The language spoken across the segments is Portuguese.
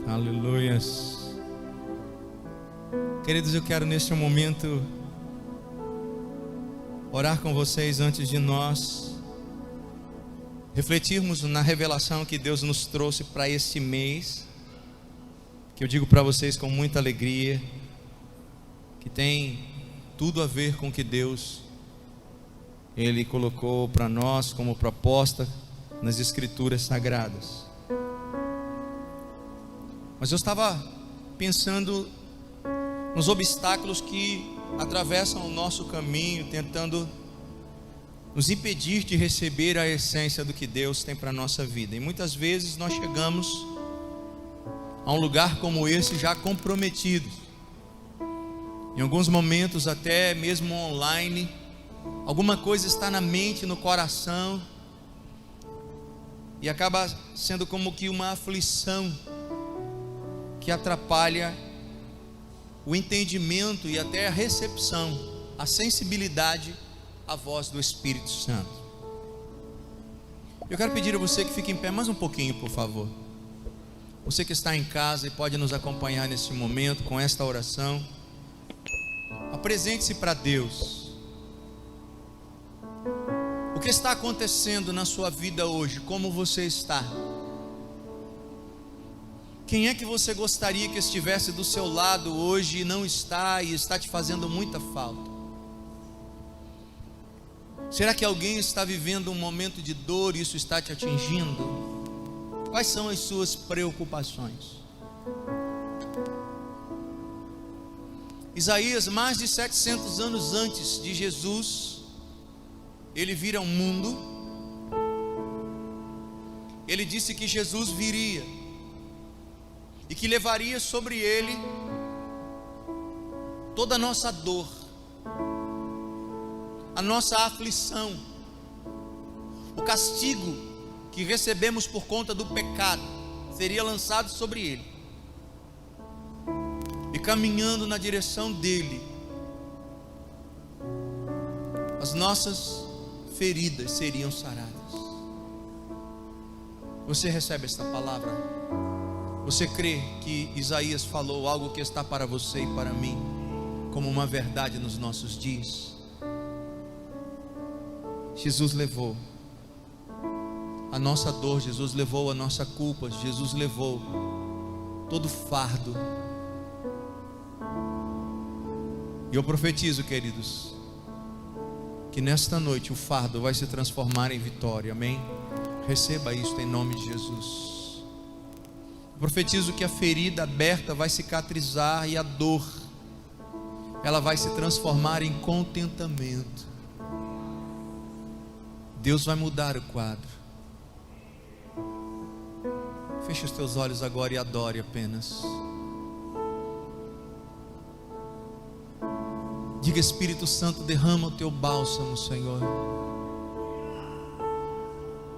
Aleluias. Queridos, eu quero neste momento orar com vocês antes de nós refletirmos na revelação que Deus nos trouxe para esse mês, que eu digo para vocês com muita alegria, que tem tudo a ver com o que Deus Ele colocou para nós como proposta nas Escrituras Sagradas. Mas eu estava pensando nos obstáculos que atravessam o nosso caminho, tentando nos impedir de receber a essência do que Deus tem para a nossa vida. E muitas vezes nós chegamos a um lugar como esse já comprometidos. Em alguns momentos até mesmo online, alguma coisa está na mente, no coração, e acaba sendo como que uma aflição que atrapalha o entendimento e até a recepção, a sensibilidade à voz do Espírito Santo. Eu quero pedir a você que fique em pé mais um pouquinho, por favor. Você que está em casa e pode nos acompanhar nesse momento com esta oração, apresente-se para Deus. O que está acontecendo na sua vida hoje? Como você está? Quem é que você gostaria que estivesse do seu lado hoje e não está, e está te fazendo muita falta? Será que alguém está vivendo um momento de dor e isso está te atingindo? Quais são as suas preocupações? Isaías, mais de 700 anos antes de Jesus, ele vir ao mundo, ele disse que Jesus viria e que levaria sobre ele toda a nossa dor, a nossa aflição, o castigo que recebemos por conta do pecado seria lançado sobre ele, e caminhando na direção dele, as nossas feridas seriam saradas. Você recebe esta palavra? Você crê que Isaías falou algo que está para você e para mim como uma verdade nos nossos dias? Jesus levou a nossa dor, Jesus levou a nossa culpa, Jesus levou todo fardo. E eu profetizo, queridos, que nesta noite o fardo vai se transformar em vitória, amém? Receba isto em nome de Jesus. Profetizo que a ferida aberta vai cicatrizar e a dor, ela vai se transformar em contentamento. Deus vai mudar o quadro. Feche os teus olhos agora e adore apenas. Diga: Espírito Santo, derrama o teu bálsamo, Senhor.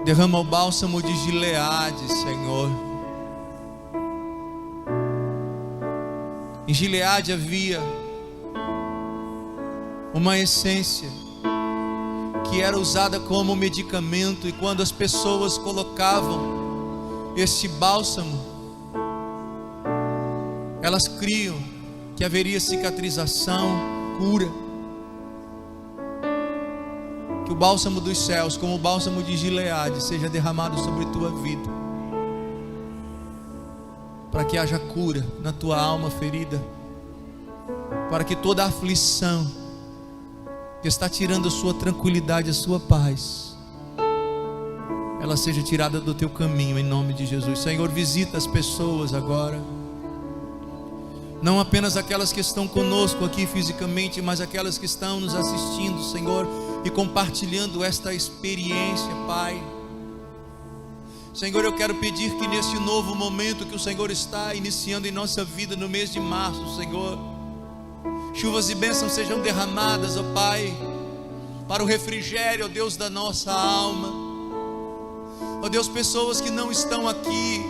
Derrama o bálsamo de Gileade, Senhor. Em Gileade havia uma essência que era usada como medicamento, e quando as pessoas colocavam este bálsamo, elas criam que haveria cicatrização, cura. Que o bálsamo dos céus, como o bálsamo de Gileade, seja derramado sobre tua vida, para que haja cura na tua alma ferida, para que toda a aflição que está tirando a sua tranquilidade, a sua paz, ela seja tirada do teu caminho, em nome de Jesus. Senhor, visita as pessoas agora, não apenas aquelas que estão conosco aqui fisicamente, mas aquelas que estão nos assistindo, Senhor, e compartilhando esta experiência, Pai. Senhor, eu quero pedir que nesse novo momento que o Senhor está iniciando em nossa vida no mês de março, Senhor, chuvas e bênçãos sejam derramadas, ó Pai, para o refrigério, ó Deus, da nossa alma. Ó Deus, pessoas que não estão aqui,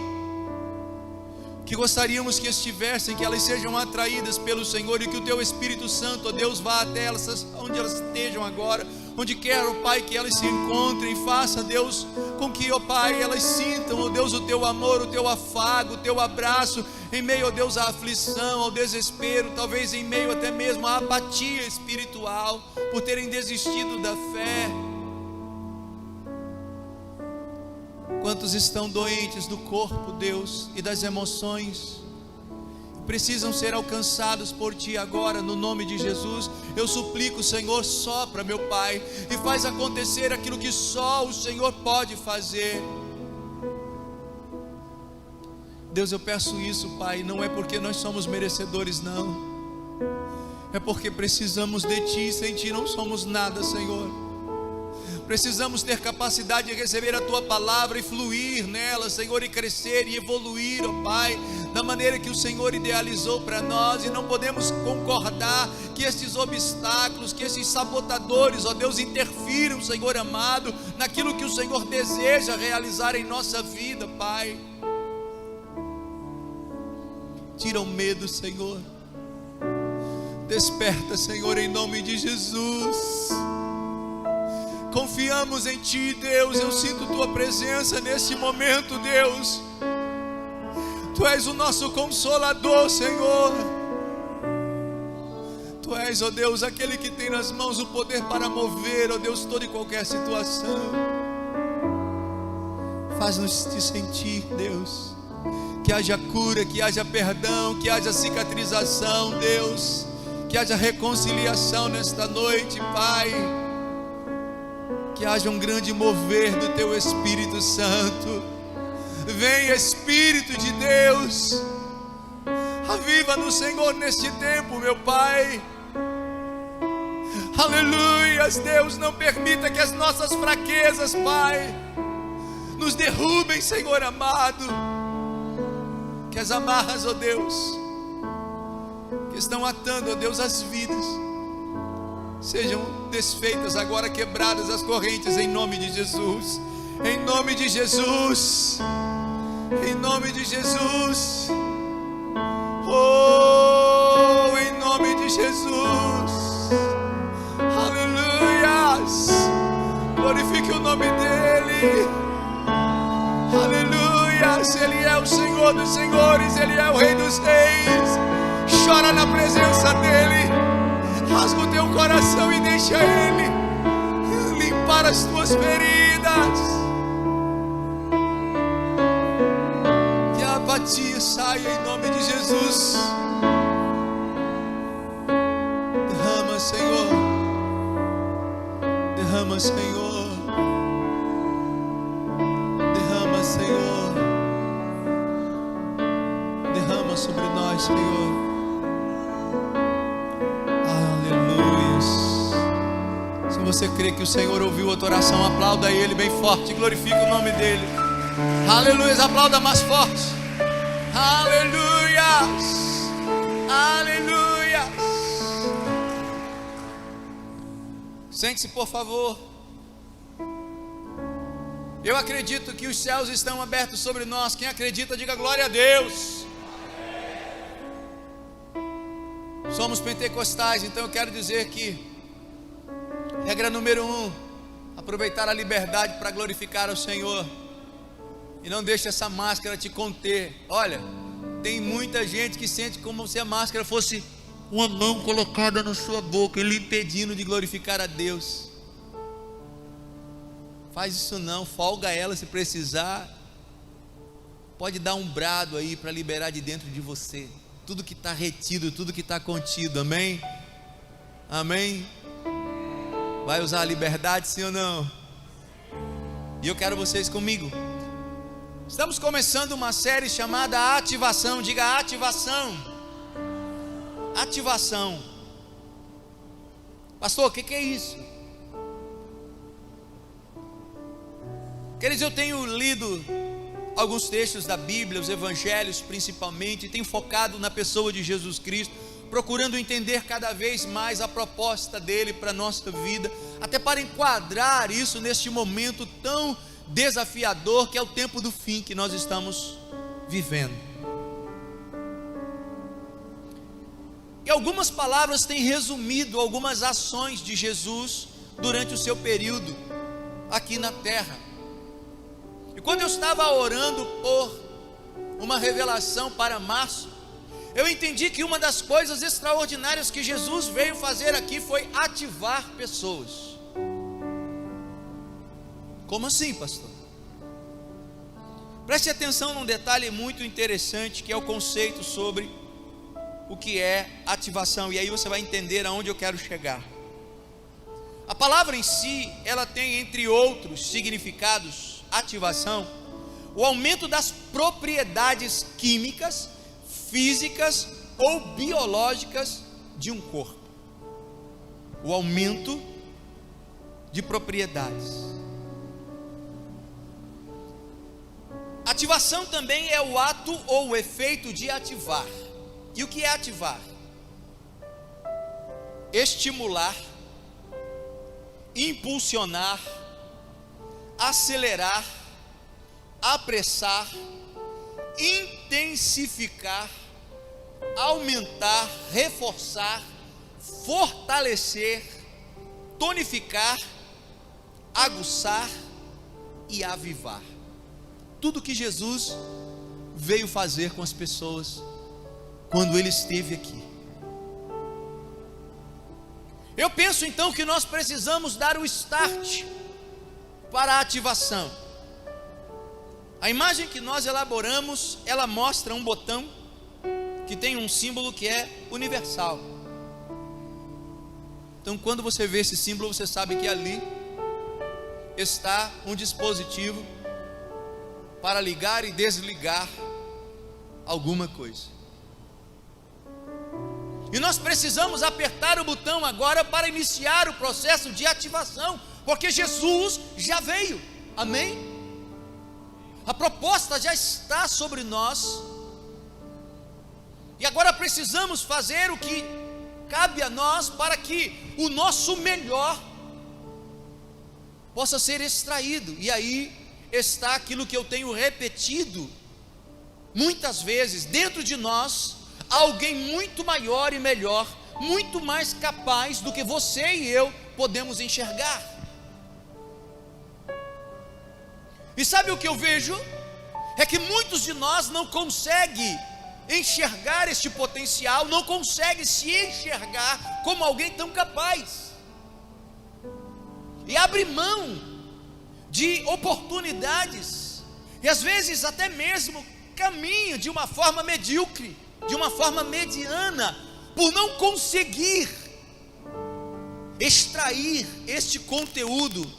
que gostaríamos que estivessem, que elas sejam atraídas pelo Senhor, e que o Teu Espírito Santo, ó Deus, vá até elas, onde elas estejam agora, onde quer, ó Pai, que elas se encontrem. Faça, Deus, com que, ó Pai, elas sintam, ó Deus, o Teu amor, o Teu afago, o Teu abraço, em meio, ó Deus, à aflição, ao desespero, talvez em meio até mesmo à apatia espiritual, por terem desistido da fé. Quantos estão doentes do corpo, Deus, e das emoções, precisam ser alcançados por Ti agora, no nome de Jesus. Eu suplico, Senhor, sopra, meu Pai, e faz acontecer aquilo que só o Senhor pode fazer. Deus, eu peço isso, Pai, não é porque nós somos merecedores, não, é porque precisamos de Ti. Sem Ti não somos nada, Senhor. Precisamos ter capacidade de receber a Tua palavra e fluir nela, Senhor, e crescer e evoluir, ó Pai, da maneira que o Senhor idealizou para nós. E não podemos concordar que esses obstáculos, que esses sabotadores, ó Deus, interfiram, Senhor amado, naquilo que o Senhor deseja realizar em nossa vida, Pai. Tira o medo, Senhor. Desperta, Senhor, em nome de Jesus. Confiamos em Ti, Deus. Eu sinto Tua presença nesse momento, Deus. Tu és o nosso consolador, Senhor. Tu és, ó Deus, aquele que tem nas mãos o poder para mover, ó Deus, toda e qualquer situação. Faz-nos te sentir, Deus, que haja cura, que haja perdão, que haja cicatrização, Deus, que haja reconciliação nesta noite, Pai. Que haja um grande mover do Teu Espírito Santo. Vem, Espírito de Deus, aviva-nos, Senhor, neste tempo, meu Pai. Aleluias, Deus, não permita que as nossas fraquezas, Pai, nos derrubem, Senhor amado. Que as amarras, ó Deus, que estão atando, ó Deus, as vidas, sejam desfeitas agora, quebradas as correntes, em nome de Jesus. Em nome de Jesus. Em nome de Jesus. Oh, em nome de Jesus. Aleluias. Glorifique o nome dEle. Aleluias. Ele é o Senhor dos senhores, Ele é o Rei dos reis. Chora na presença dEle. Rasga o teu coração e deixa Ele limpar as tuas feridas. Que a apatia saia em nome de Jesus. Derrama, Senhor. Derrama, Senhor. Derrama, Senhor. Derrama sobre nós, Senhor. Se você crê que o Senhor ouviu a tua oração, aplauda Ele bem forte e glorifica o nome dEle. Aleluia, aplauda mais forte. Aleluia, aleluia. Sente-se, por favor. Eu acredito que os céus estão abertos sobre nós. Quem acredita, diga glória a Deus. Somos pentecostais, então eu quero dizer que regra número 1, aproveitar a liberdade para glorificar ao Senhor. E não deixe essa máscara te conter. Olha, tem muita gente que sente como se a máscara fosse uma mão colocada na sua boca e lhe impedindo de glorificar a Deus. Faz isso não, folga ela se precisar. Pode dar um brado aí para liberar de dentro de você tudo que está retido, tudo que está contido, amém? Amém? Vai usar a liberdade, sim ou não? E eu quero vocês comigo. Estamos começando uma série chamada Ativação. Diga ativação. Ativação. Pastor, o que é isso? Queridos, eu tenho lido alguns textos da Bíblia, os evangelhos principalmente, e tenho focado na pessoa de Jesus Cristo, procurando entender cada vez mais a proposta dele para a nossa vida, até para enquadrar isso neste momento tão desafiador que é o tempo do fim que nós estamos vivendo. E algumas palavras têm resumido algumas ações de Jesus durante o seu período aqui na terra. E quando eu estava orando por uma revelação para março, eu entendi que uma das coisas extraordinárias que Jesus veio fazer aqui foi ativar pessoas. Como assim, pastor? Preste atenção num detalhe muito interessante, que é o conceito sobre o que é ativação, e aí você vai entender aonde eu quero chegar. A palavra em si, ela tem, entre outros significados, ativação, o aumento das propriedades químicas, físicas ou biológicas de um corpo. O aumento de propriedades. Ativação também é o ato ou o efeito de ativar. E o que é ativar? Estimular, impulsionar, acelerar, apressar, intensificar, aumentar, reforçar, fortalecer, tonificar, aguçar e avivar. Tudo que Jesus veio fazer com as pessoas quando Ele esteve aqui. Eu penso então que nós precisamos dar o start para a ativação. A imagem que nós elaboramos, ela mostra um botão que tem um símbolo que é universal. Então, quando você vê esse símbolo, você sabe que ali está um dispositivo para ligar e desligar alguma coisa. E nós precisamos apertar o botão agora para iniciar o processo de ativação, porque Jesus já veio, amém? A proposta já está sobre nós, e agora precisamos fazer o que cabe a nós para que o nosso melhor possa ser extraído. E aí está aquilo que eu tenho repetido muitas vezes: dentro de nós, alguém muito maior e melhor, muito mais capaz do que você e eu podemos enxergar. E sabe o que eu vejo? É que muitos de nós não conseguem enxergar este potencial, não conseguem se enxergar como alguém tão capaz, e abre mão de oportunidades, e às vezes até mesmo caminha de uma forma medíocre, de uma forma mediana, por não conseguir extrair este conteúdo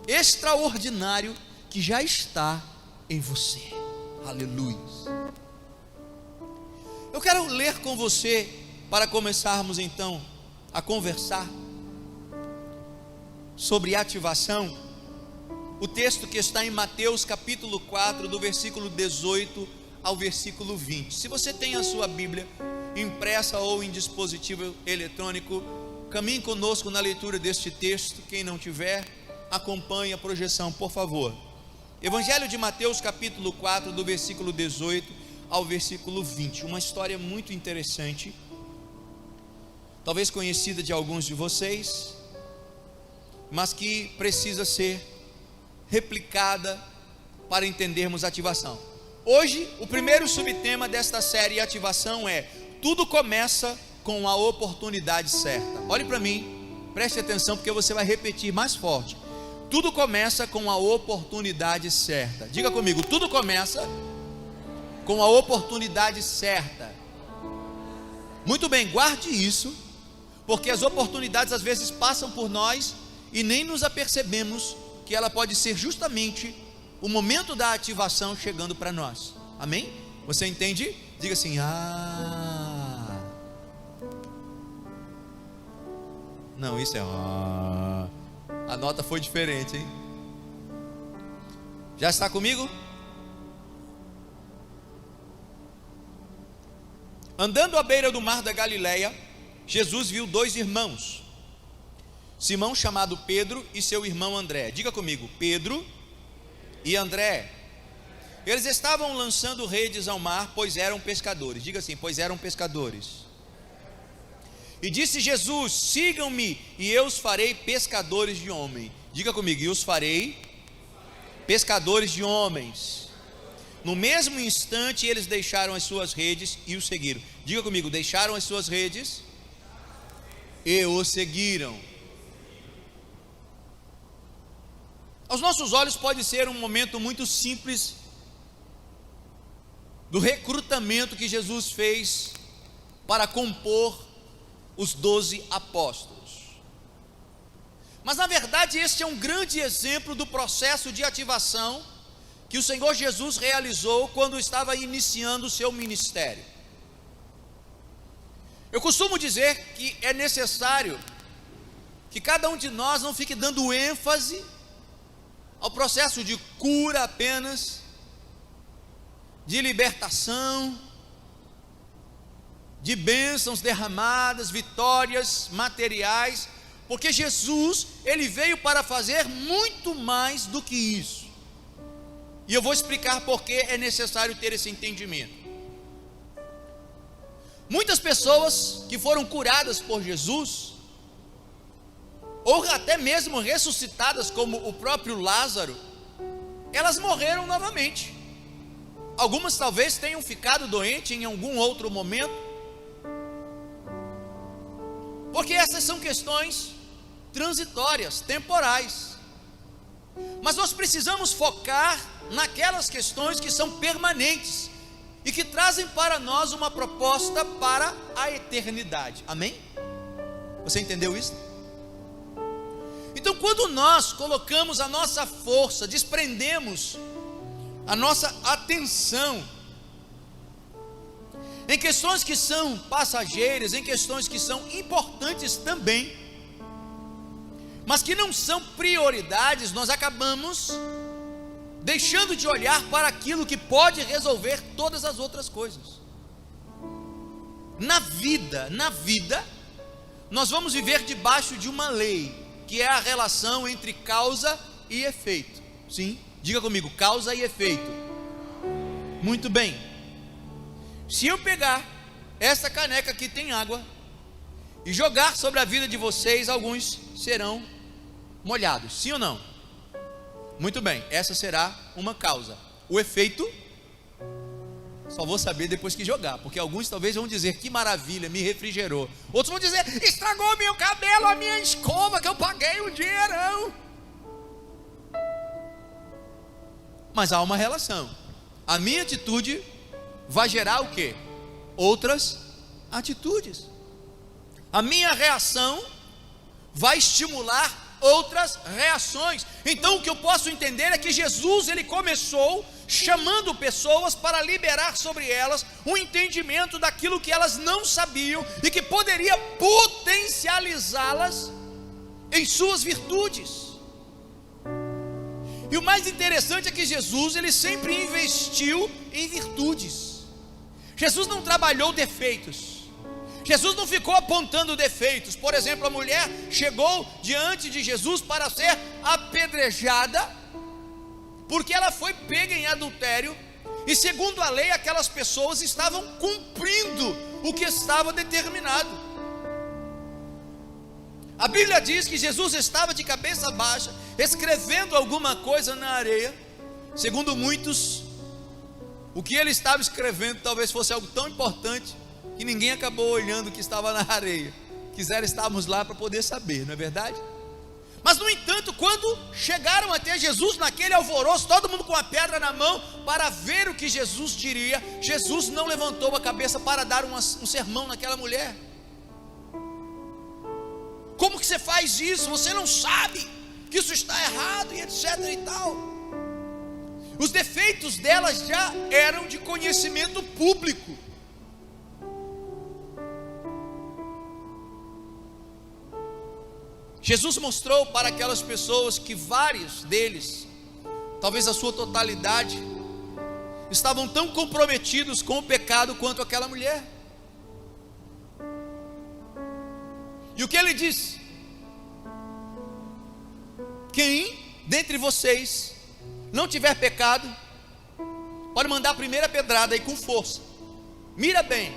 extraordinário que já está em você. Aleluia. Eu quero ler com você, para começarmos então a conversar sobre ativação, o texto que está em Mateus capítulo 4, do versículo 18 ao versículo 20. Se você tem a sua Bíblia impressa ou em dispositivo eletrônico, caminhe conosco na leitura deste texto. Quem não tiver, acompanhe a projeção, por favor. Evangelho de Mateus capítulo 4, do versículo 18 ao versículo 20. Uma história muito interessante, talvez conhecida de alguns de vocês, mas que precisa ser replicada para entendermos ativação. Hoje, o primeiro subtema desta série ativação é: tudo começa com a oportunidade certa. Olhe para mim, preste atenção, porque você vai repetir mais forte. Tudo começa com a oportunidade certa. Diga comigo: tudo começa com a oportunidade certa. Muito bem, guarde isso, porque as oportunidades às vezes passam por nós e nem nos apercebemos que ela pode ser justamente o momento da ativação chegando para nós. Amém? Você entende? Diga assim: não, isso é a nota foi diferente, hein? Já está comigo? Andando à beira do mar da Galileia, Jesus viu dois irmãos, Simão, chamado Pedro, e seu irmão André. Diga comigo: Pedro e André. Eles estavam lançando redes ao mar, pois eram pescadores. Diga assim: pois eram pescadores. E disse Jesus: sigam-me e eu os farei pescadores de homens. Diga comigo: e os farei pescadores de homens. No mesmo instante eles deixaram as suas redes e o seguiram. Diga comigo: deixaram as suas redes e o seguiram. Aos nossos olhos pode ser um momento muito simples do recrutamento que Jesus fez para compor os 12 apóstolos. Mas na verdade este é um grande exemplo do processo de ativação que o Senhor Jesus realizou quando estava iniciando o seu ministério. Eu costumo dizer que é necessário que cada um de nós não fique dando ênfase ao processo de cura apenas, de libertação, de bênçãos derramadas, vitórias materiais, porque Jesus, ele veio para fazer muito mais do que isso. E eu vou explicar por que é necessário ter esse entendimento. Muitas pessoas que foram curadas por Jesus, ou até mesmo ressuscitadas, como o próprio Lázaro, elas morreram novamente. Algumas talvez tenham ficado doentes em algum outro momento, porque essas são questões transitórias, temporais. Mas nós precisamos focar naquelas questões que são permanentes e que trazem para nós uma proposta para a eternidade. Amém? Você entendeu isso? Então, quando nós colocamos a nossa força, desprendemos a nossa atenção em questões que são passageiras, em questões que são importantes também, mas que não são prioridades, nós acabamos deixando de olhar para aquilo que pode resolver todas as outras coisas. Na vida, nós vamos viver debaixo de uma lei, que é a relação entre causa e efeito. Sim, diga comigo: causa e efeito. Muito bem. Se eu pegar essa caneca que tem água e jogar sobre a vida de vocês, alguns serão molhados, sim ou não? Muito bem, essa será uma causa. O efeito, só vou saber depois que jogar, porque alguns talvez vão dizer: que maravilha, me refrigerou. Outros vão dizer: estragou meu cabelo, a minha escova que eu paguei um dinheirão. Mas há uma relação. A minha atitude vai gerar o quê? Outras atitudes. A minha reação vai estimular outras reações. Então o que eu posso entender é que Jesus, ele começou chamando pessoas para liberar sobre elas um entendimento daquilo que elas não sabiam e que poderia potencializá-las em suas virtudes. E o mais interessante é que Jesus, ele sempre investiu em virtudes. Jesus não trabalhou defeitos. Jesus não ficou apontando defeitos. Por exemplo, a mulher chegou diante de Jesus para ser apedrejada, porque ela foi pega em adultério, e segundo a lei, aquelas pessoas estavam cumprindo o que estava determinado. A Bíblia diz que Jesus estava de cabeça baixa, escrevendo alguma coisa na areia. Segundo muitos, o que ele estava escrevendo talvez fosse algo tão importante que ninguém acabou olhando o que estava na areia. Quiseram estarmos lá para poder saber, não é verdade? Mas no entanto, quando chegaram até Jesus naquele alvoroço, todo mundo com a pedra na mão para ver o que Jesus diria, Jesus não levantou a cabeça para dar um sermão naquela mulher. Como que você faz isso? Você não sabe que isso está errado e etc e tal. Os defeitos dela já eram de conhecimento público. Jesus mostrou para aquelas pessoas que vários deles, talvez a sua totalidade, estavam tão comprometidos com o pecado quanto aquela mulher. E o que ele disse? Quem dentre vocês não tiver pecado, pode mandar a primeira pedrada aí com força. Mira bem,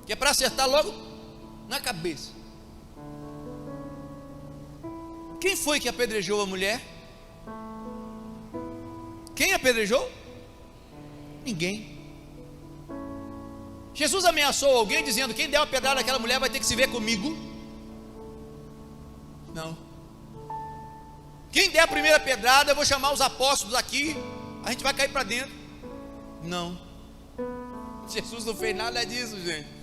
que é para acertar logo na cabeça. Quem foi que apedrejou a mulher? Quem apedrejou? Ninguém. Jesus ameaçou alguém dizendo: quem der uma pedrada naquela mulher vai ter que se ver comigo? Não. Quem der a primeira pedrada, eu vou chamar os apóstolos aqui, a gente vai cair para dentro. Não. Jesus não fez nada disso, gente.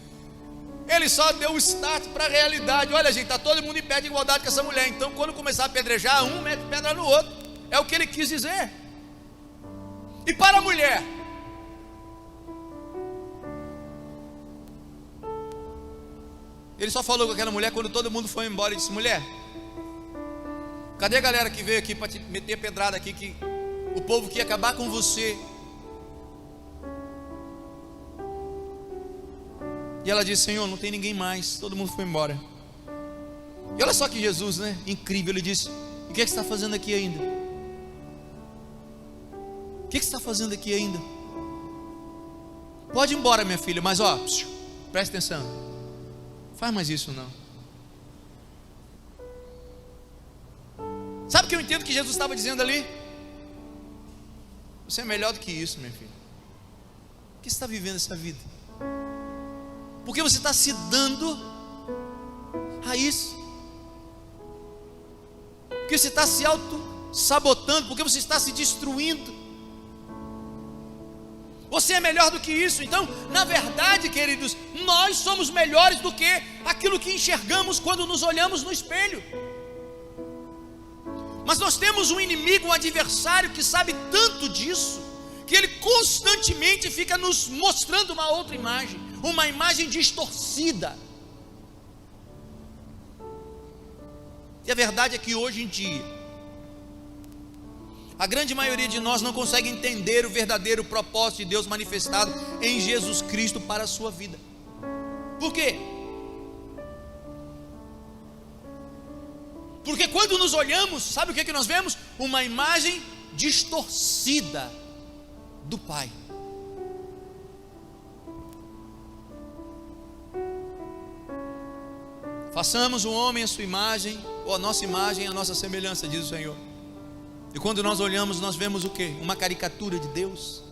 Ele só deu o start para a realidade. Olha, gente, está todo mundo em pé de igualdade com essa mulher. Então, quando começar a apedrejar, um mete pedra no outro. É o que ele quis dizer. E para a mulher, ele só falou com aquela mulher quando todo mundo foi embora. Ele disse: mulher, cadê a galera que veio aqui para te meter pedrada aqui, que o povo que ia acabar com você? E ela disse: Senhor, não tem ninguém mais, todo mundo foi embora. E olha só que Jesus, né, incrível, ele disse: o que é que você está fazendo aqui ainda? O que é que você está fazendo aqui ainda? Pode ir embora, minha filha, mas ó, presta atenção, faz mais isso não. Sabe o que eu entendo que Jesus estava dizendo ali? Você é melhor do que isso, minha filha. Por que você está vivendo essa vida? Porque você está se dando a isso? Porque você está se auto-sabotando? Porque você está se destruindo? Você é melhor do que isso. Então, na verdade, queridos, nós somos melhores do que aquilo que enxergamos quando nos olhamos no espelho. Mas nós temos um inimigo, um adversário que sabe tanto disso, que ele constantemente fica nos mostrando uma outra imagem, uma imagem distorcida. E a verdade é que hoje em dia, a grande maioria de nós não consegue entender o verdadeiro propósito de Deus manifestado em Jesus Cristo para a sua vida. Por quê? Porque quando nos olhamos, sabe o que nós vemos? Uma imagem distorcida do Pai. Façamos o homem a sua imagem, ou a nossa imagem, a nossa semelhança, diz o Senhor. E quando nós olhamos, nós vemos o quê? Uma caricatura de Deus,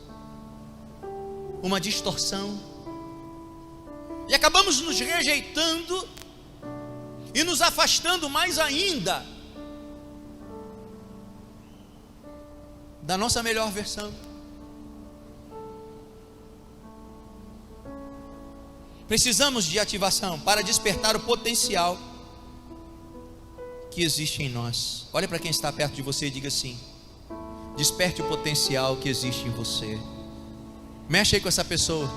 uma distorção, e acabamos nos rejeitando e nos afastando mais ainda da nossa melhor versão. Precisamos de ativação para despertar o potencial que existe em nós. Olha para quem está perto de você e diga assim: desperte o potencial que existe em você. Mexe aí com essa pessoa.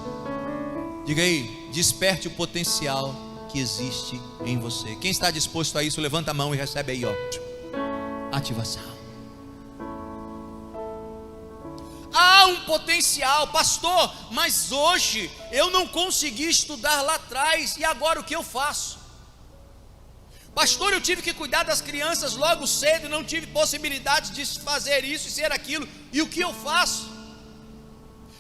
Diga aí: desperte o potencial que existe em você. Quem está disposto a isso, levanta a mão e recebe aí, ó, ativação. Há um potencial, pastor, mas hoje eu não consegui estudar lá atrás, e agora o que eu faço? Pastor, eu tive que cuidar das crianças logo cedo, não tive possibilidade de fazer isso e ser aquilo, e o que eu faço?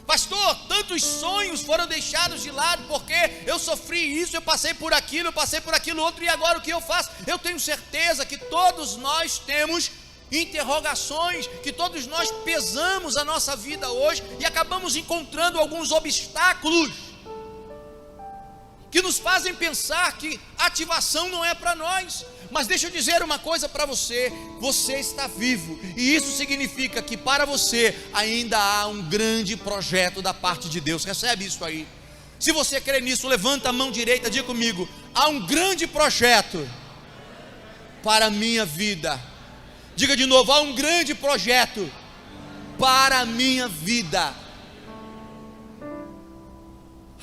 Pastor, tantos sonhos foram deixados de lado, porque eu sofri isso, eu passei por aquilo outro, e agora o que eu faço? Eu tenho certeza que todos nós temos interrogações, que todos nós pesamos a nossa vida hoje e acabamos encontrando alguns obstáculos que nos fazem pensar que ativação não é para nós. Mas deixa eu dizer uma coisa para você: você está vivo, e isso significa que para você ainda há um grande projeto da parte de Deus. Recebe isso aí. Se você crê nisso, levanta a mão direita, diga comigo: há um grande projeto para a minha vida. Diga de novo: há um grande projeto para a minha vida.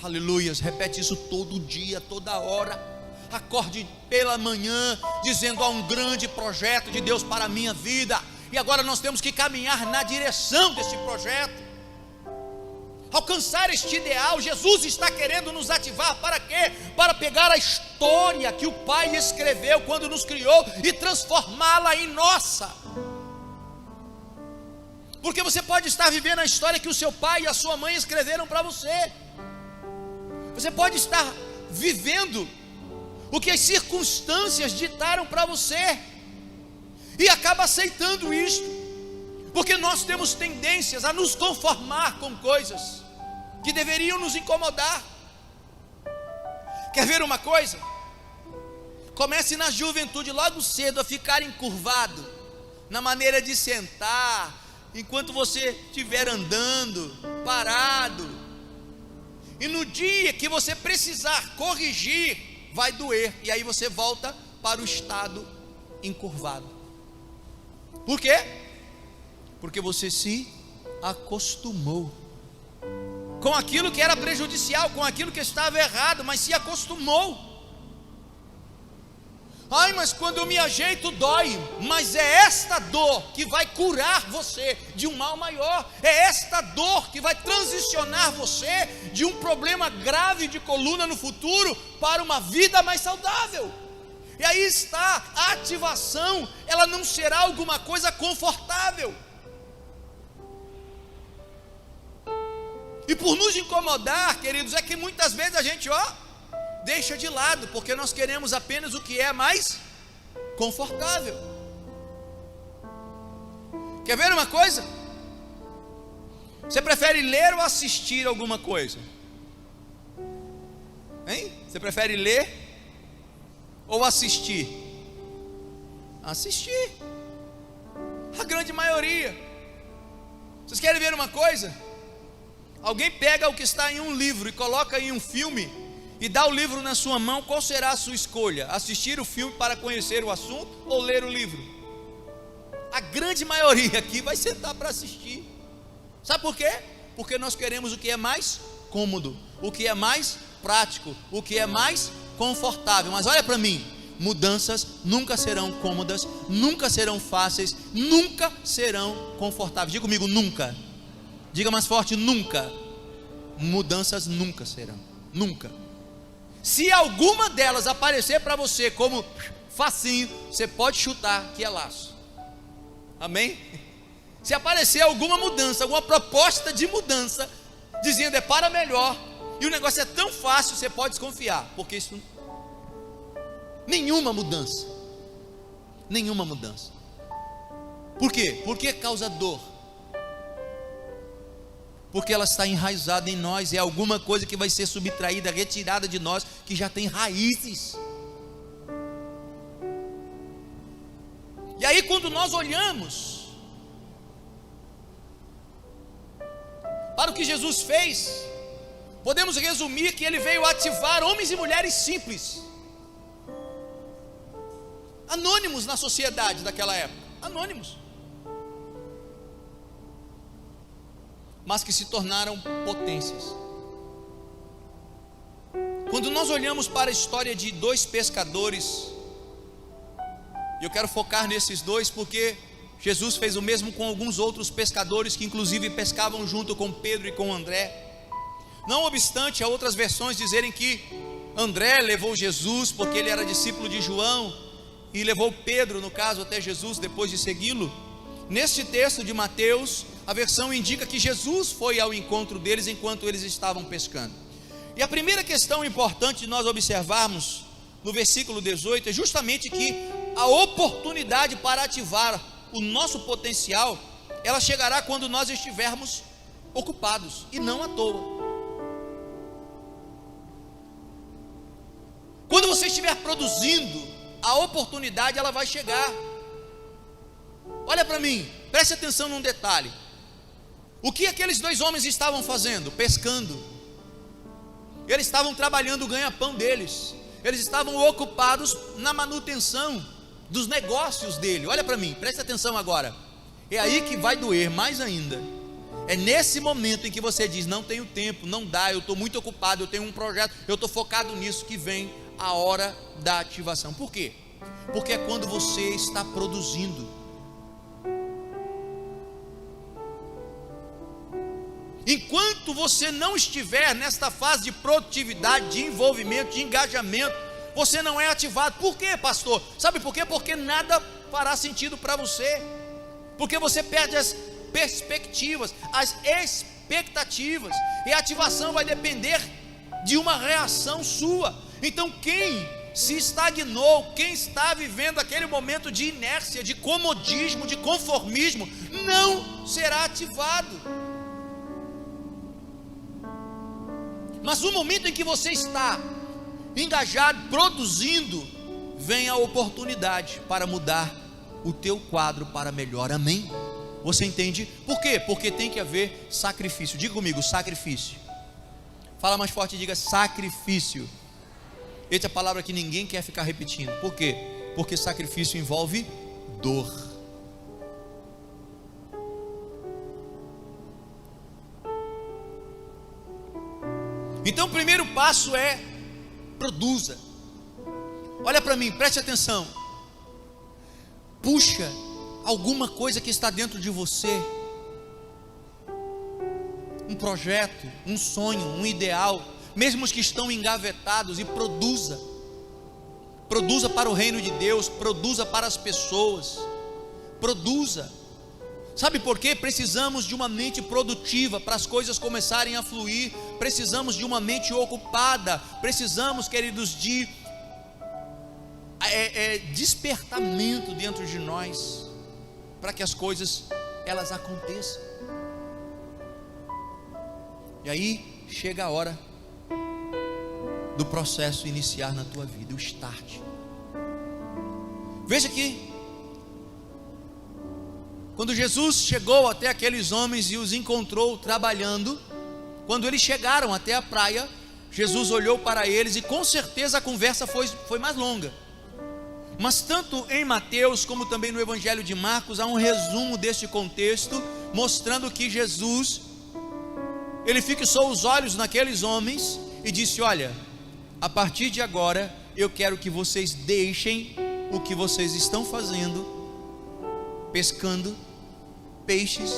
Aleluias, repete isso todo dia, toda hora. Acorde pela manhã dizendo: há um grande projeto de Deus para a minha vida, e agora nós temos que caminhar na direção deste projeto, alcançar este ideal. Jesus está querendo nos ativar para quê? Para pegar a história que o Pai escreveu quando nos criou e transformá-la em nossa. Porque você pode estar vivendo a história que o seu pai e a sua mãe escreveram para você. Você pode estar vivendo o que as circunstâncias ditaram para você, e acaba aceitando isto, porque nós temos tendências a nos conformar com coisas que deveriam nos incomodar. Quer ver uma coisa? Comece na juventude logo cedo a ficar encurvado na maneira de sentar, enquanto você estiver andando, parado, e no dia que você precisar corrigir, vai doer, e aí você volta para o estado encurvado. Por quê? Porque você se acostumou com aquilo que era prejudicial, com aquilo que estava errado, mas se acostumou. Ai, mas quando eu me ajeito dói. Mas é esta dor que vai curar você de um mal maior. É esta dor que vai transicionar você de um problema grave de coluna no futuro para uma vida mais saudável. E aí está, a ativação, ela não será alguma coisa confortável. E por nos incomodar, queridos, é que muitas vezes a gente, deixa de lado, porque nós queremos apenas o que é mais confortável. Quer ver uma coisa? Você prefere ler ou assistir alguma coisa? Hein? Você prefere ler ou assistir? Assistir. A grande maioria. Vocês querem ver uma coisa? Alguém pega o que está em um livro e coloca em um filme e dá o livro na sua mão, qual será a sua escolha? Assistir o filme para conhecer o assunto ou ler o livro? A grande maioria aqui vai sentar para assistir. Sabe por quê? Porque nós queremos o que é mais cômodo, o que é mais prático, o que é mais confortável. Mas olha para mim, mudanças nunca serão cômodas, nunca serão fáceis, nunca serão confortáveis. Diga comigo, nunca. Diga mais forte, nunca. Mudanças nunca serão, nunca. Se alguma delas aparecer para você como facinho, você pode chutar que é laço. Amém? Se aparecer alguma mudança, alguma proposta de mudança, dizendo é para melhor, e o negócio é tão fácil, você pode desconfiar, porque isso, nenhuma mudança. Por quê? Porque causa dor. Porque ela está enraizada em nós, é alguma coisa que vai ser subtraída, retirada de nós, que já tem raízes. E aí quando nós olhamos para o que Jesus fez, podemos resumir que ele veio ativar homens e mulheres simples, anônimos na sociedade daquela época, anônimos, mas que se tornaram potências. Quando nós olhamos para a história de dois pescadores, e eu quero focar nesses dois, porque Jesus fez o mesmo com alguns outros pescadores, que inclusive pescavam junto com Pedro e com André. Não obstante, há outras versões dizerem que André levou Jesus, porque ele era discípulo de João, e levou Pedro, no caso, até Jesus, depois de segui-lo. Neste texto de Mateus, a versão indica que Jesus foi ao encontro deles enquanto eles estavam pescando. E a primeira questão importante de nós observarmos no versículo 18 é justamente que a oportunidade para ativar o nosso potencial, ela chegará quando nós estivermos ocupados, e não à toa. Quando você estiver produzindo, a oportunidade ela vai chegar. Olha para mim, preste atenção num detalhe. O que aqueles dois homens estavam fazendo? Pescando. Eles estavam trabalhando o ganha-pão deles. Eles estavam ocupados na manutenção dos negócios dele. Olha para mim, preste atenção agora. É aí que vai doer mais ainda. É nesse momento em que você diz, não tenho tempo, não dá, eu estou muito ocupado, eu tenho um projeto, eu estou focado nisso, que vem a hora da ativação. Por quê? Porque é quando você está produzindo. Enquanto você não estiver nesta fase de produtividade, de envolvimento, de engajamento, você não é ativado. Por quê, pastor? Sabe por quê? Porque nada fará sentido para você, porque você perde as perspectivas, as expectativas, e a ativação vai depender de uma reação sua. Então quem se estagnou, quem está vivendo aquele momento de inércia, de comodismo, de conformismo, não será ativado. Mas no momento em que você está engajado, produzindo, vem a oportunidade para mudar o teu quadro para melhor. Amém? Você entende? Por quê? Porque tem que haver sacrifício. Diga comigo, sacrifício. Fala mais forte e diga sacrifício. Essa é a palavra que ninguém quer ficar repetindo. Por quê? Porque sacrifício envolve dor. Então o primeiro passo é produza. Olha para mim, preste atenção. Puxa alguma coisa que está dentro de você, um projeto, um sonho, um ideal, mesmo os que estão engavetados, e produza. Produza para o reino de Deus, produza para as pessoas, produza. Sabe por quê? Precisamos de uma mente produtiva para as coisas começarem a fluir. Precisamos de uma mente ocupada. Precisamos, queridos, de despertamento dentro de nós, para que as coisas elas aconteçam. E aí chega a hora do processo iniciar na tua vida, o start. Veja que quando Jesus chegou até aqueles homens e os encontrou trabalhando, quando eles chegaram até a praia, Jesus olhou para eles e com certeza a conversa foi mais longa. Mas tanto em Mateus como também no Evangelho de Marcos há um resumo deste contexto, mostrando que Jesus, ele fixou os olhos naqueles homens e disse: olha, a partir de agora eu quero que vocês deixem o que vocês estão fazendo, pescando peixes,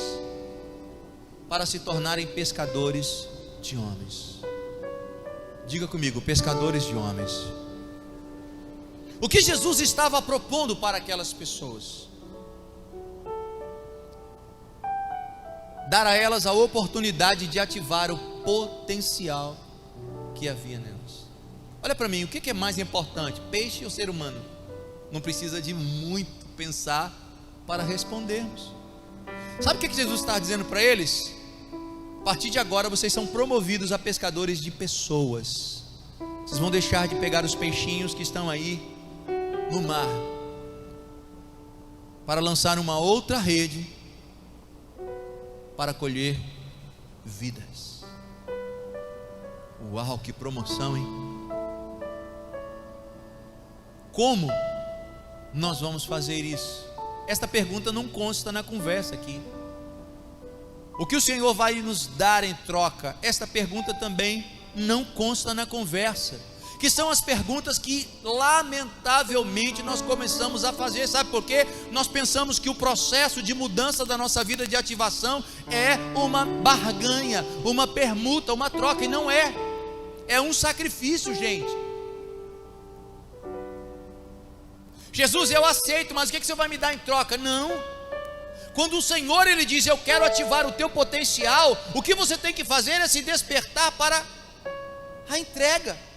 para se tornarem pescadores de homens. Diga comigo, pescadores de homens. O que Jesus estava propondo para aquelas pessoas? Dar a elas a oportunidade de ativar o potencial que havia nelas. Olha para mim, o que é mais importante, peixe ou ser humano? Não precisa de muito pensar para respondermos. Sabe o que Jesus está dizendo para eles? A partir de agora vocês são promovidos a pescadores de pessoas. Vocês vão deixar de pegar os peixinhos que estão aí no mar, para lançar uma outra rede, para colher vidas. Uau, que promoção, hein? Como nós vamos fazer isso? Esta pergunta não consta na conversa aqui. O que o Senhor vai nos dar em troca? Esta pergunta também não consta na conversa, que são as perguntas que lamentavelmente nós começamos a fazer. Sabe por quê? Nós pensamos que o processo de mudança da nossa vida, de ativação, é uma barganha, uma permuta, uma troca, e não é. É um sacrifício, gente. Jesus, eu aceito, mas o que o Senhor vai me dar em troca? Não. Quando o Senhor ele diz: eu quero ativar o teu potencial, o que você tem que fazer é se despertar para a entrega.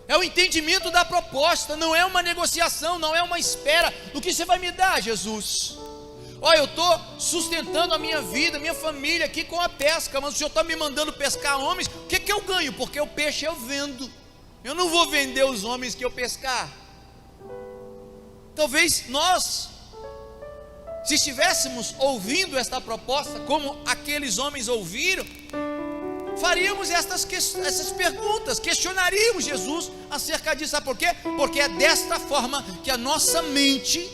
É o entendimento da proposta, não é uma negociação, não é uma espera. O que você vai me dar, Jesus? Olha, eu estou sustentando a minha vida, minha família aqui com a pesca, mas o Senhor está me mandando pescar homens. O que eu ganho? Porque o peixe eu vendo. Eu não vou vender os homens que eu pescar. Talvez nós, se estivéssemos ouvindo esta proposta como aqueles homens ouviram, faríamos essas perguntas, questionaríamos Jesus acerca disso. Sabe por quê? Porque é desta forma que a nossa mente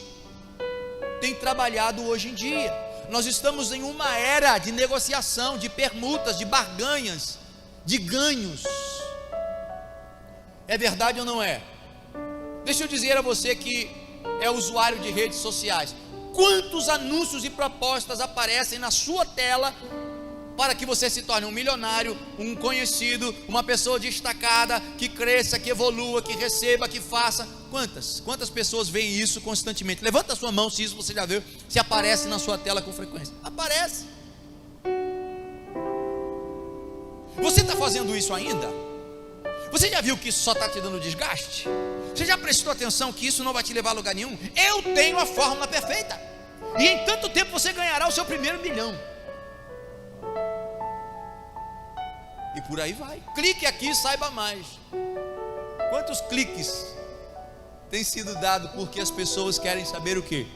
tem trabalhado hoje em dia. Nós estamos em uma era de negociação, de permutas, de barganhas, de ganhos. É verdade ou não é? Deixa eu dizer a você que é usuário de redes sociais: quantos anúncios e propostas aparecem na sua tela para que você se torne um milionário, um conhecido, uma pessoa destacada, que cresça, que evolua, que receba, que faça? Quantas pessoas veem isso constantemente? Levanta a sua mão se isso você já viu, se aparece na sua tela com frequência. Aparece. Você está fazendo isso ainda? Você já viu que isso só está te dando desgaste? Você já prestou atenção que isso não vai te levar a lugar nenhum? Eu tenho a fórmula perfeita, e em tanto tempo você ganhará o seu primeiro milhão. E por aí vai. Clique aqui e saiba mais. Quantos cliques tem sido dado porque as pessoas querem saber o quê?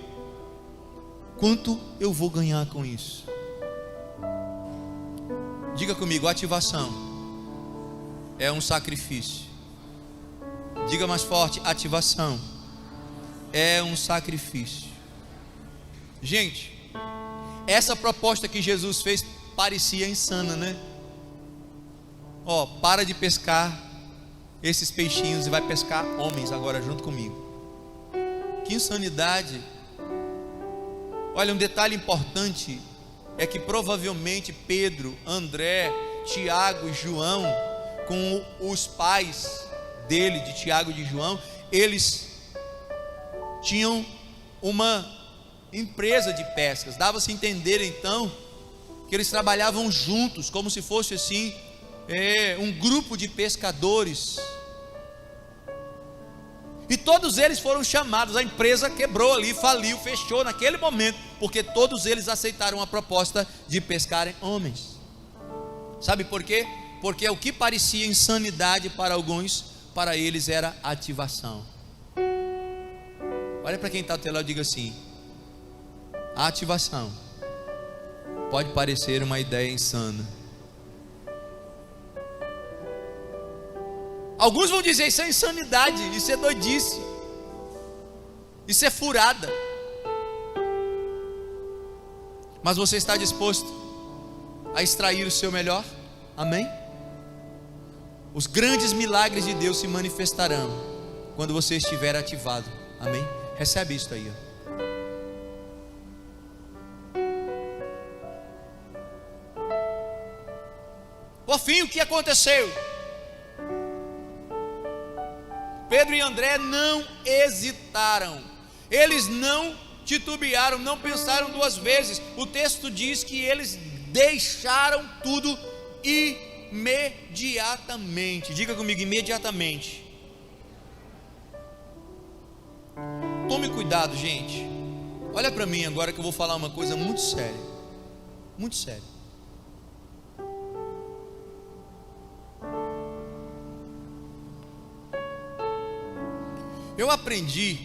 Quanto eu vou ganhar com isso? Diga comigo, ativação é um sacrifício. Diga mais forte, ativação é um sacrifício. Gente, essa proposta que Jesus fez parecia insana, né? Para de pescar esses peixinhos e vai pescar homens agora junto comigo. Que insanidade. Olha, um detalhe importante é que provavelmente Pedro, André, Tiago e João, com os pais dele, de Tiago e de João, eles tinham uma empresa de pescas. Dava-se a entender então que eles trabalhavam juntos, como se fosse assim, um grupo de pescadores. E todos eles foram chamados. A empresa quebrou ali, faliu, fechou naquele momento, porque todos eles aceitaram a proposta de pescarem homens. Sabe por quê? Porque o que parecia insanidade para alguns, para eles era ativação. Olha para quem está ao teu lado e diga assim: a ativação pode parecer uma ideia insana. Alguns vão dizer: isso é insanidade, isso é doidice, isso é furada. Mas você está disposto a extrair o seu melhor? Amém? Os grandes milagres de Deus se manifestarão quando você estiver ativado. Amém? Recebe isso aí. Por fim, o que aconteceu? Pedro e André não hesitaram, eles não titubearam, não pensaram duas vezes. O texto diz que eles deixaram tudo imediatamente. Diga comigo, imediatamente. Tome cuidado, gente. Olha para mim agora que eu vou falar uma coisa muito séria. Muito séria. Eu aprendi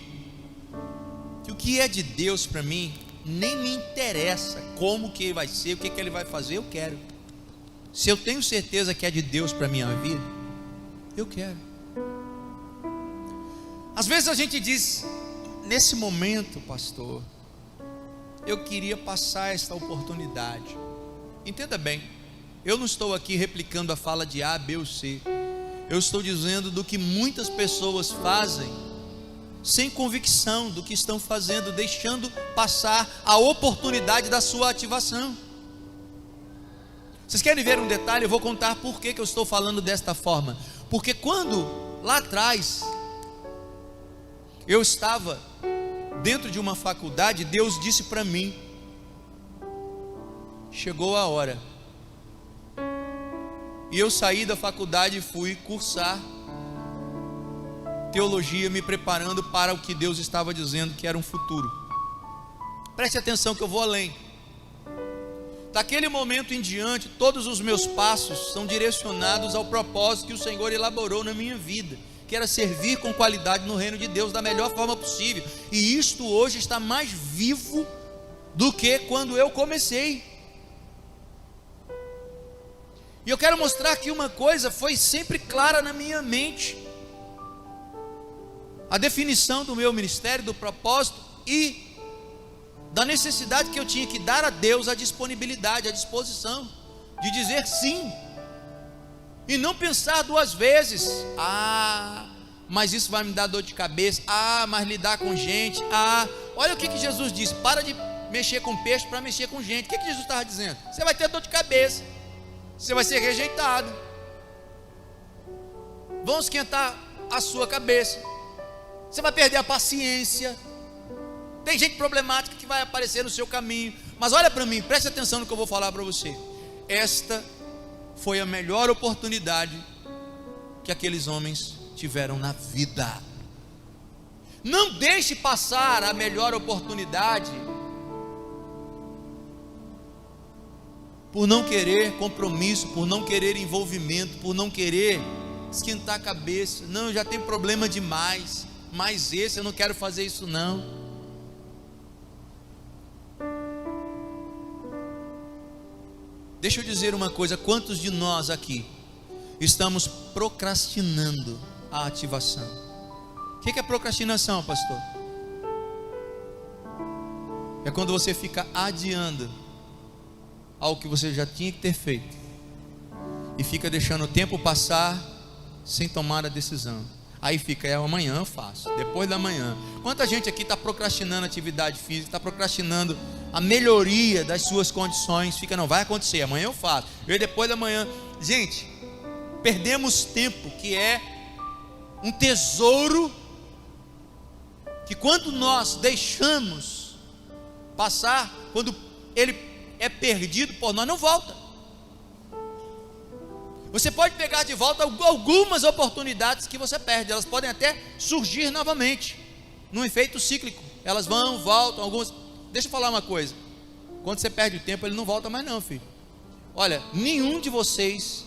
que o que é de Deus para mim nem me interessa como que ele vai ser, o que ele vai fazer, eu quero. Se eu tenho certeza que é de Deus para a minha vida, eu quero. Às vezes a gente diz: nesse momento, pastor, eu queria passar esta oportunidade. Entenda bem, eu não estou aqui replicando a fala de A, B ou C. Eu estou dizendo do que muitas pessoas fazem sem convicção do que estão fazendo, deixando passar a oportunidade da sua ativação. Vocês querem ver um detalhe? Eu vou contar por que eu estou falando desta forma. Porque quando lá atrás eu estava dentro de uma faculdade, Deus disse para mim: chegou a hora. E eu saí da faculdade e fui cursar teologia, me preparando para o que Deus estava dizendo que era um futuro. Preste atenção que eu vou além. Daquele momento em diante, todos os meus passos são direcionados ao propósito que o Senhor elaborou na minha vida, que era servir com qualidade no reino de Deus da melhor forma possível. E isto hoje está mais vivo do que quando eu comecei. E eu quero mostrar que uma coisa foi sempre clara na minha mente: a definição do meu ministério, do propósito e da necessidade que eu tinha que dar a Deus a disponibilidade, a disposição de dizer sim, e não pensar duas vezes: mas isso vai me dar dor de cabeça, mas lidar com gente, olha o que Jesus disse: para de mexer com peixe para mexer com gente. O que Jesus estava dizendo? Você vai ter dor de cabeça, você vai ser rejeitado, vão esquentar a sua cabeça, você vai perder a paciência, tem gente problemática que vai aparecer no seu caminho. Mas olha para mim, preste atenção no que eu vou falar para você. Esta foi a melhor oportunidade que aqueles homens tiveram na vida. Não deixe passar a melhor oportunidade por não querer compromisso, por não querer envolvimento, por não querer esquentar a cabeça. Não, eu já tenho problema demais, mas esse eu não quero fazer isso não. Deixa eu dizer uma coisa, quantos de nós aqui estamos procrastinando a ativação? O que é procrastinação, pastor? É quando você fica adiando algo que você já tinha que ter feito e fica deixando o tempo passar sem tomar a decisão. Aí fica, amanhã eu faço, depois da manhã. Quanta gente aqui está procrastinando a atividade física, está procrastinando a melhoria das suas condições, fica, não, vai acontecer, amanhã eu faço, e depois da manhã. Gente, perdemos tempo, que é um tesouro, que quando nós deixamos passar, quando ele é perdido por nós, não volta. Você pode pegar de volta algumas oportunidades que você perde, elas podem até surgir novamente, num efeito cíclico, elas vão, voltam, algumas. Deixa eu falar uma coisa, quando você perde o tempo, ele não volta mais não, filho. Olha, nenhum de vocês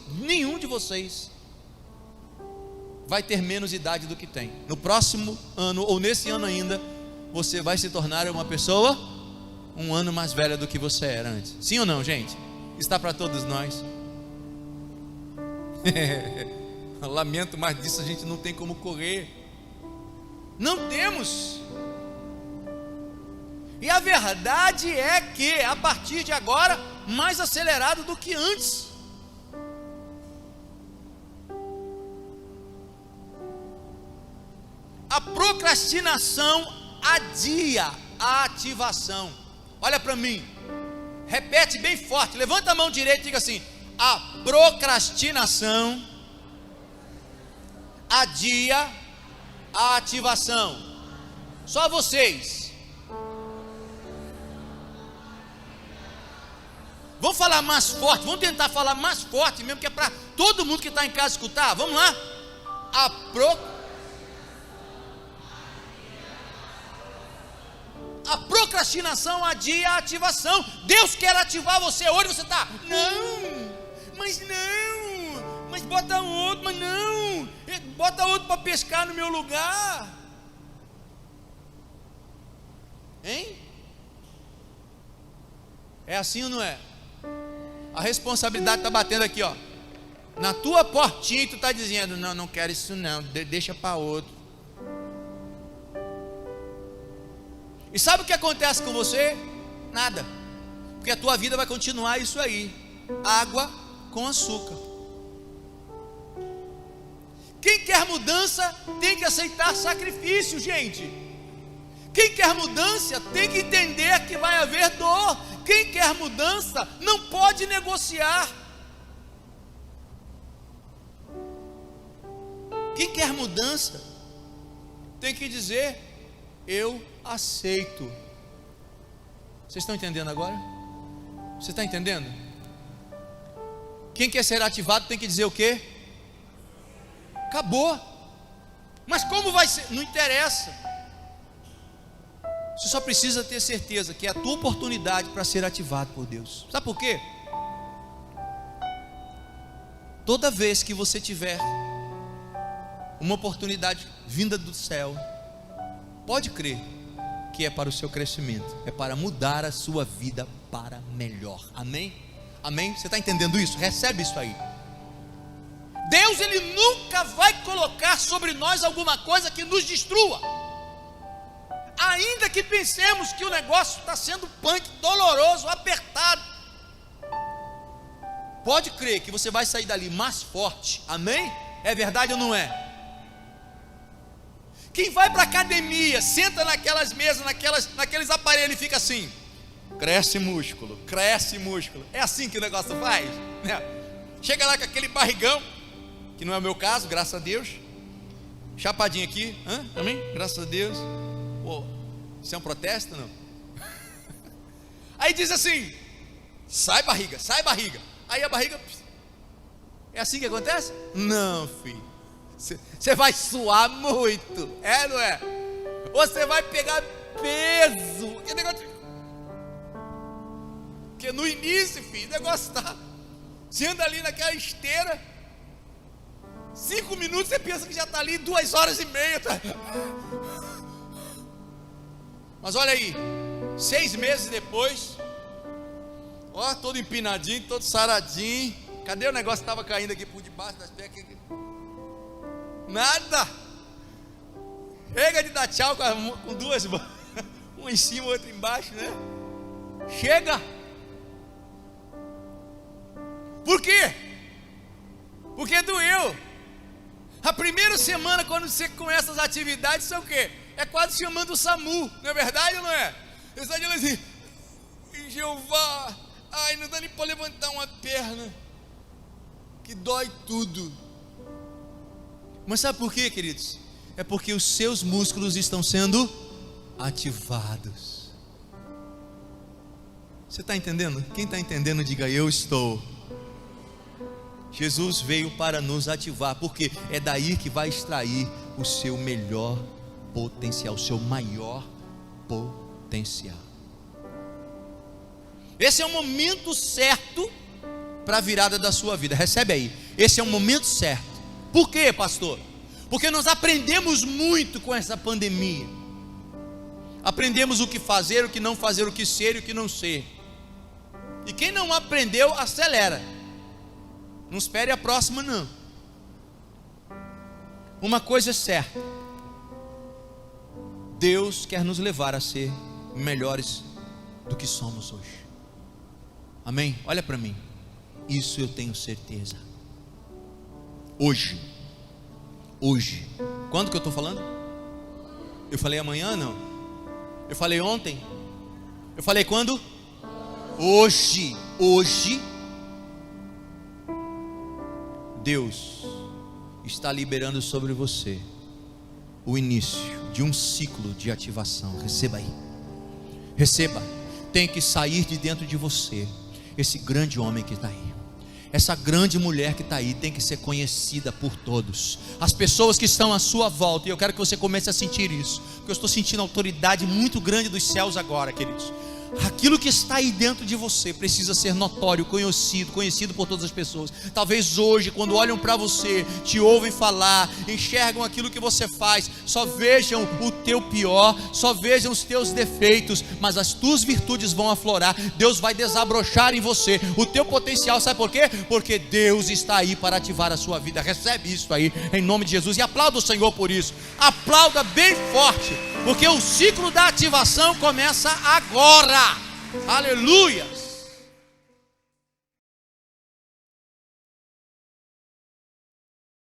vai ter menos idade do que tem. No próximo ano, ou nesse ano ainda, você vai se tornar uma pessoa um ano mais velha do que você era antes. Sim ou não, gente? Está para todos nós. Lamento, mas disso a gente não tem como correr. Não temos. E a verdade é que a partir de agora, mais acelerado do que antes. A procrastinação adia a ativação. Olha para mim, repete bem forte, levanta a mão direita e diga assim: a procrastinação adia a ativação. Só vocês. Vamos falar mais forte, vamos tentar falar mais forte mesmo, que é para todo mundo que está em casa escutar. Vamos lá? A procrastinação adia a ativação. Deus quer ativar você hoje, você está, mas bota outro, bota outro para pescar no meu lugar. Hein? É assim ou não é? A responsabilidade está batendo aqui, ó, na tua portinha, e tu está dizendo, não quero isso não, deixa para outro. E sabe o que acontece com você? Nada, porque a tua vida vai continuar isso aí, água com açúcar. Quem quer mudança tem que aceitar sacrifício, gente. Quem quer mudança tem que entender que vai haver dor. Quem quer mudança não pode negociar. Quem quer mudança tem que dizer: eu aceito. Vocês estão entendendo agora? Você está entendendo? Quem quer ser ativado tem que dizer o quê? Acabou. Mas como vai ser? Não interessa. Você só precisa ter certeza que é a tua oportunidade para ser ativado por Deus. Sabe por quê? Toda vez que você tiver uma oportunidade vinda do céu, pode crer que é para o seu crescimento, é para mudar a sua vida para melhor. Amém? Amém? Você está entendendo isso? Recebe isso aí. Deus, Ele nunca vai colocar sobre nós alguma coisa que nos destrua. Ainda que pensemos que o negócio está sendo punk, doloroso, apertado, pode crer que você vai sair dali mais forte. Amém? É verdade ou não é? Quem vai para a academia, senta naquelas mesas, naqueles aparelhos e fica assim: cresce músculo, cresce músculo. É assim que o negócio faz, né? Chega lá com aquele barrigão, que não é o meu caso, graças a Deus, chapadinho aqui, amém? Graças a Deus. Pô, isso é um protesto, não? Aí diz assim: sai barriga, sai barriga. Aí a barriga, é assim que acontece? Não, filho. Você vai suar muito, não é? Você vai pegar peso. Que negócio. Porque no início, filho, o negócio tá. Você anda ali naquela esteira, 5 minutos você pensa que já está ali 2 horas e meia. Tá? Mas olha aí, 6 meses depois, ó, todo empinadinho, todo saradinho. Cadê o negócio que estava caindo aqui por debaixo das pernas? Nada. Chega de dar tchau com 2 mãos, uma em cima, outra embaixo, né? Chega. Por quê? Porque doeu. A primeira semana, quando você começa as atividades, são o quê? É quase chamando o SAMU, não é verdade ou não é? Você está dizendo assim: Jeová, ai, não dá nem para levantar uma perna, que dói tudo. Mas sabe por quê, queridos? É porque os seus músculos estão sendo ativados. Você está entendendo? Quem está entendendo, diga: eu estou. Jesus veio para nos ativar, porque é daí que vai extrair o seu melhor potencial, o seu maior potencial. Esse é o momento certo para a virada da sua vida. Recebe aí, esse é o momento certo. Por quê, pastor? Porque nós aprendemos muito com essa pandemia. Aprendemos o que fazer, o que não fazer, o que ser e o que não ser. E quem não aprendeu, acelera. Não espere a próxima, não. Uma coisa é certa: Deus quer nos levar a ser melhores do que somos hoje. Amém? Olha para mim. Isso eu tenho certeza. Hoje. Quando que eu estou falando? Eu falei amanhã, não? Eu falei ontem? Eu falei quando? Hoje. Deus está liberando sobre você o início de um ciclo de ativação. Receba aí. Receba. Tem que sair de dentro de você esse grande homem que está aí. Essa grande mulher que está aí tem que ser conhecida por todos. As pessoas que estão à sua volta. E eu quero que você comece a sentir isso, porque eu estou sentindo a autoridade muito grande dos céus agora, queridos. Aquilo que está aí dentro de você precisa ser notório, conhecido por todas as pessoas. Talvez hoje, quando olham para você, te ouvem falar, enxergam aquilo que você faz, só vejam o teu pior, só vejam os teus defeitos, mas as tuas virtudes vão aflorar. Deus vai desabrochar em você o teu potencial. Sabe por quê? Porque Deus está aí para ativar a sua vida. Recebe isso aí, em nome de Jesus, e aplauda o Senhor por isso. Aplauda bem forte, porque o ciclo da ativação começa agora. Aleluia.